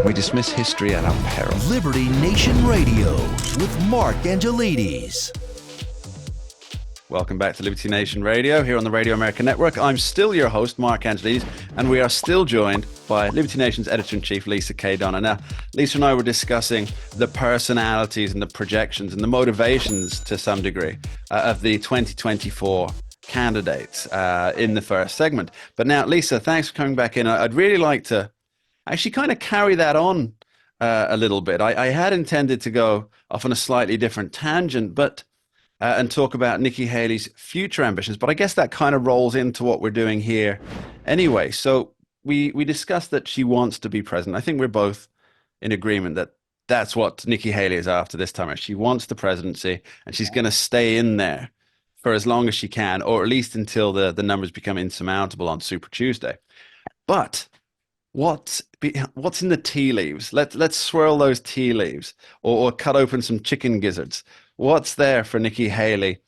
We dismiss history at our peril. Liberty Nation Radio with Mark Angelides. Welcome back to Liberty Nation Radio here on the Radio America Network. I'm still your host, Mark Angelides, and we are still joined by Liberty Nation's Editor-in-Chief, Lisa K. Donna. Now, Lisa and I were discussing the personalities and the projections and the motivations, to some degree, of the 2024 candidates in the first segment. But now, Lisa, thanks for coming back in. I'd really like to actually kind of carry that on a little bit. I had intended to go off on a slightly different tangent, but and talk about Nikki Haley's future ambitions. But I guess that kind of rolls into what we're doing here anyway. So we discussed that she wants to be president. I think we're both in agreement that that's what Nikki Haley is after this time. She wants the presidency, and she's going to stay in there for as long as she can, or at least until the numbers become insurmountable on Super Tuesday. But what's in the tea leaves? Let's swirl those tea leaves, or cut open some chicken gizzards. What's there for Nikki Haley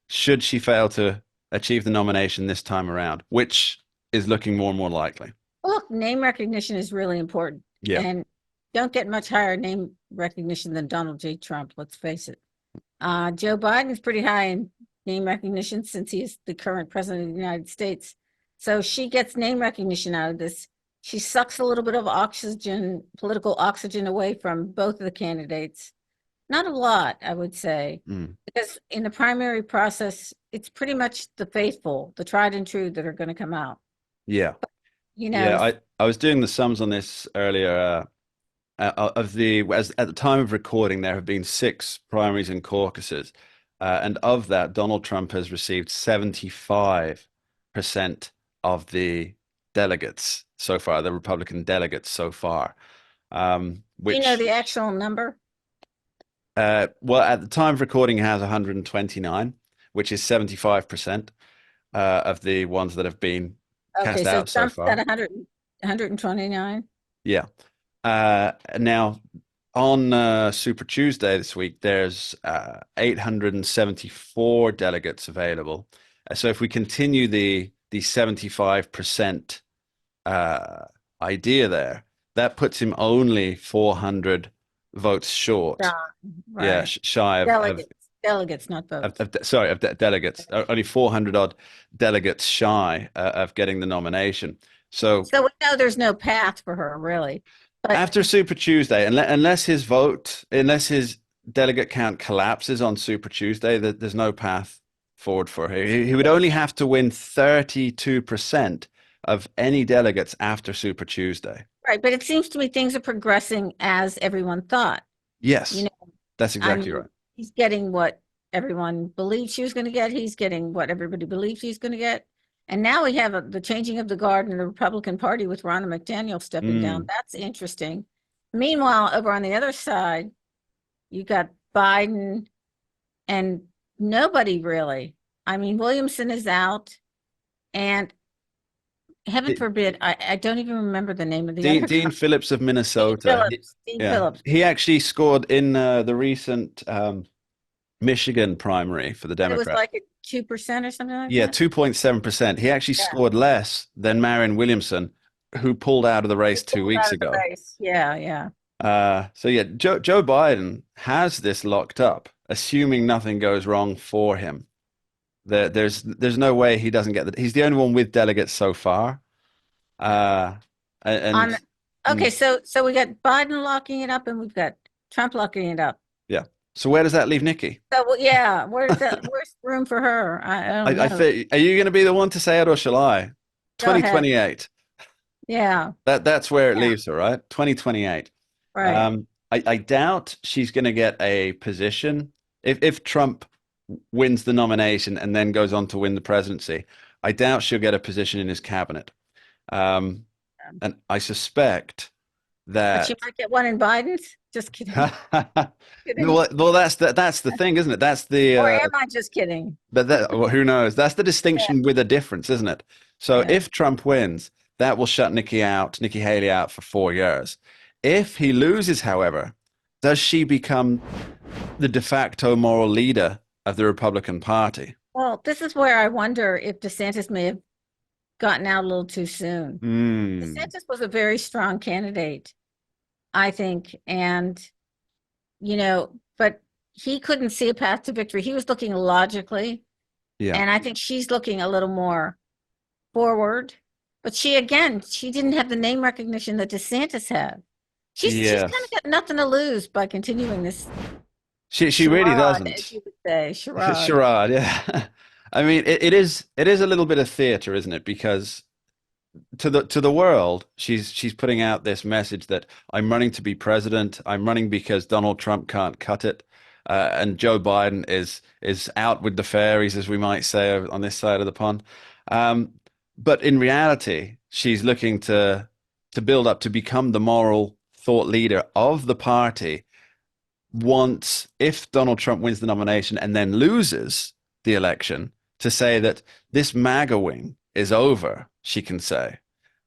should she fail to achieve the nomination this time around, which is looking more and more likely? Well, name recognition is really important. Yeah. And don't get much higher name recognition than Donald J. Trump, let's face it. Joe Biden is pretty high in name recognition since he is the current president of the United States. So she gets name recognition out of this. She sucks a little bit of oxygen, political oxygen, away from both of the candidates. Not a lot, I would say, because in the primary process, it's pretty much the faithful, the tried and true, that are going to come out. Yeah. But, you know, yeah, I was doing the sums on this earlier. At the time of recording, there have been 6 primaries and caucuses, and of that, Donald Trump has received 75% of the delegates so far, the Republican delegates so far. Do you know the actual number? Well, at the time of recording, he has 129, which is 75% of the ones that have been cast out so far. Trump's got 129. Yeah. Now, on Super Tuesday this week, there's 874 delegates available. So if we continue the 75% idea there, that puts him only 400 votes short. Right. Yeah, shy of delegates, not votes. Delegates. Only 400 odd delegates shy of getting the nomination. So we know there's no path for her, really. But after Super Tuesday, unless his delegate count collapses on Super Tuesday, there's no path forward for her. He would only have to win 32% of any delegates after Super Tuesday. Right, but it seems to me things are progressing as everyone thought. Yes, that's exactly right. He's getting what everyone believed she was going to get. He's getting what everybody believes he's going to get. And now we have the changing of the guard in the Republican Party with Ronna McDaniel stepping down. That's interesting. Meanwhile, over on the other side, you got Biden and nobody really. I mean, Williamson is out, and heaven forbid, I don't even remember the name of the other Dean Phillips of Minnesota. Dean Phillips. He actually scored in the recent Michigan primary for the Democrats. It was like 2% or something like that? Yeah, 2.7%. He actually scored less than Marianne Williamson, who pulled out of the race 2 weeks ago. Yeah. So Joe Biden has this locked up, assuming nothing goes wrong for him. There's no way he doesn't get that. He's the only one with delegates so far. So we got Biden locking it up, and we've got Trump locking it up. Yeah. So where does that leave Nikki? So where's room for her? I don't know. Are you going to be the one to say it, or shall I? 2028. Yeah. That's where it leaves her, right? 2028. Right. I doubt she's going to get a position if Trump wins the nomination and then goes on to win the presidency. I doubt she'll get a position in his cabinet. And I suspect that But she might get one in Biden's. Just kidding. Well, that's the thing, isn't it? That's the. Or am I just kidding? But who knows? That's the distinction with a difference, isn't it? So if Trump wins, that will shut Nikki Haley out for 4 years. If he loses, however, does she become the de facto moral leader of the Republican Party? Well, this is where I wonder if DeSantis may have gotten out a little too soon. DeSantis was a very strong candidate. I think. And, but he couldn't see a path to victory. He was looking logically. Yeah. And I think she's looking a little more forward. But she didn't have the name recognition that DeSantis had. She's kind of Yes. got nothing to lose by continuing this She really charade, as doesn't. you would say, charade. Charade, yeah. I mean, it is a little bit of theater, isn't it? Because to the world, she's putting out this message that I'm running to be president. I'm running because Donald Trump can't cut it, and Joe Biden is out with the fairies, as we might say on this side of the pond. Um, but in reality, she's looking to build up to become the moral thought leader of the party. Once, if Donald Trump wins the nomination and then loses the election, to say that this MAGA wing is over, she can say.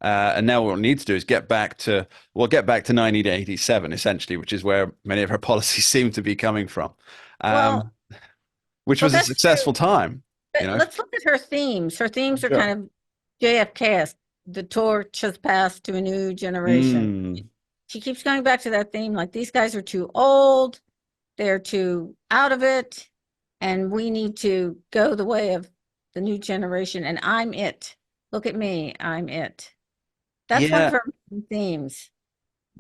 And now what we need to do is get back to 1987, essentially, which is where many of her policies seem to be coming from, Well, which was a that's true. successful time, But let's look at her themes. Her themes are Sure. kind of JFK. The torch has passed to a new generation. Mm, She keeps going back to that theme, like these guys are too old, they're too out of it, and we need to go the way of the new generation. And I'm it. Look at me, I'm it. That's one of yeah, her main themes.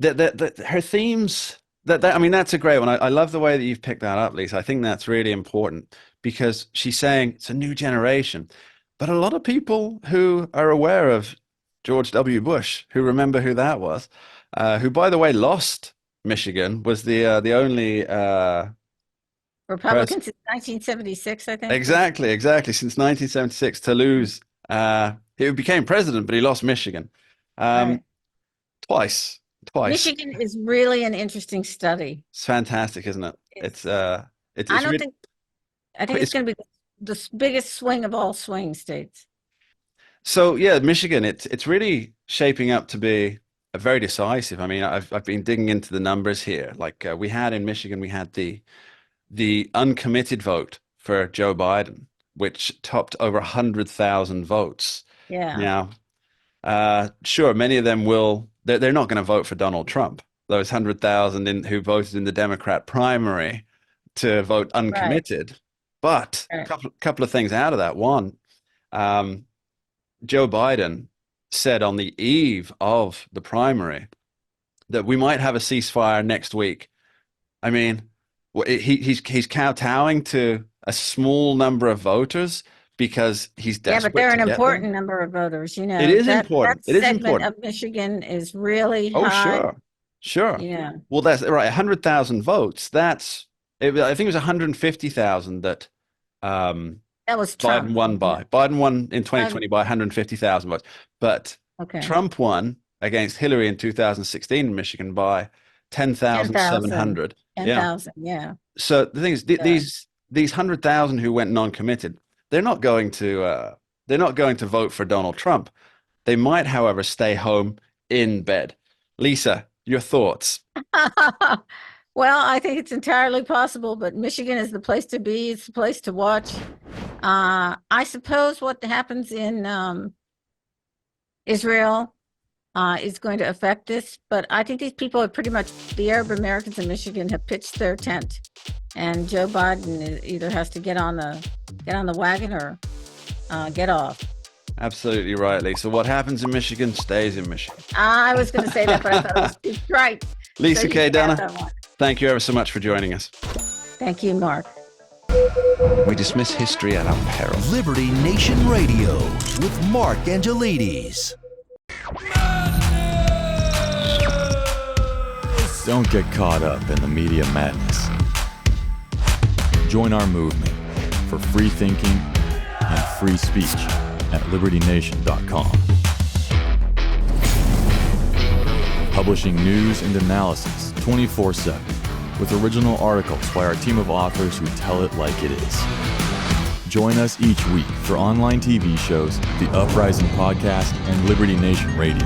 her themes. I mean, that's a great one. I love the way that you've picked that up, Lisa. I think that's really important because she's saying it's a new generation. But a lot of people who are aware of George W. Bush, who remember who that was, who, by the way, lost Michigan, was the only person. Republicans in 1976, I think. Exactly, since 1976 to lose. He became president, but he lost Michigan Right. um, twice. Twice. Michigan is really an interesting study. It's fantastic, isn't it? It's, I It's don't really think, I think it's it's going to be the biggest swing of all swing states. so yeah, Michigan. It's really shaping up to be a very decisive. I mean, I've been digging into the numbers here. Like we had in Michigan, we had the uncommitted vote for Joe Biden, which topped over 100,000 votes. Yeah. Now, sure, many of them will. They're not going to vote for Donald Trump. Those 100,000 who voted in the Democrat primary to vote Right. uncommitted. But a Right. couple of things out of that. One, um, Joe Biden said on the eve of the primary that we might have a ceasefire next week. I mean, he's kowtowing to a small number of voters because he's Yeah, but desperate they're to an get them. important number of voters. It is That important. It is segment important. of Michigan is really Oh, high. sure. Yeah. Well, that's right. 100,000 votes. I think it was 150,000 that That was Biden Trump. won by. Biden won in 2020 by 150,000 votes. But Okay. Trump won against Hillary in 2016 in Michigan by 10,700. 10,000. Yeah. Yeah. So the thing is, Yeah. these 100,000 who went non-committed, they're not going to vote for Donald Trump. They might, however, stay home in bed. Lisa, your thoughts? Well, I think it's entirely possible, but Michigan is the place to be. It's the place to watch. I suppose what happens in Israel is going to affect this, but I think these people are pretty much the Arab Americans in Michigan have pitched their tent, and Joe Biden either has to get on the wagon or get off. Absolutely right, Lisa. What happens in Michigan stays in Michigan. I was going to say that, but I thought it was too right. Lisa So you K. can have Donna, that one. thank you ever so much for joining us. Thank you, Mark. We dismiss history at our peril. Liberty Nation Radio with Mark Angelides. Don't get caught up in the media madness. Join our movement for free thinking and free speech at libertynation.com. Publishing news and analysis 24/7 with original articles by our team of authors who tell it like it is. Join us each week for online TV shows, The Uprising Podcast, and Liberty Nation Radio.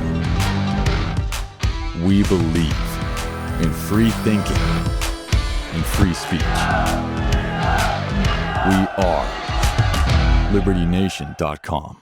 We believe in free thinking and free speech. We are libertynation.com.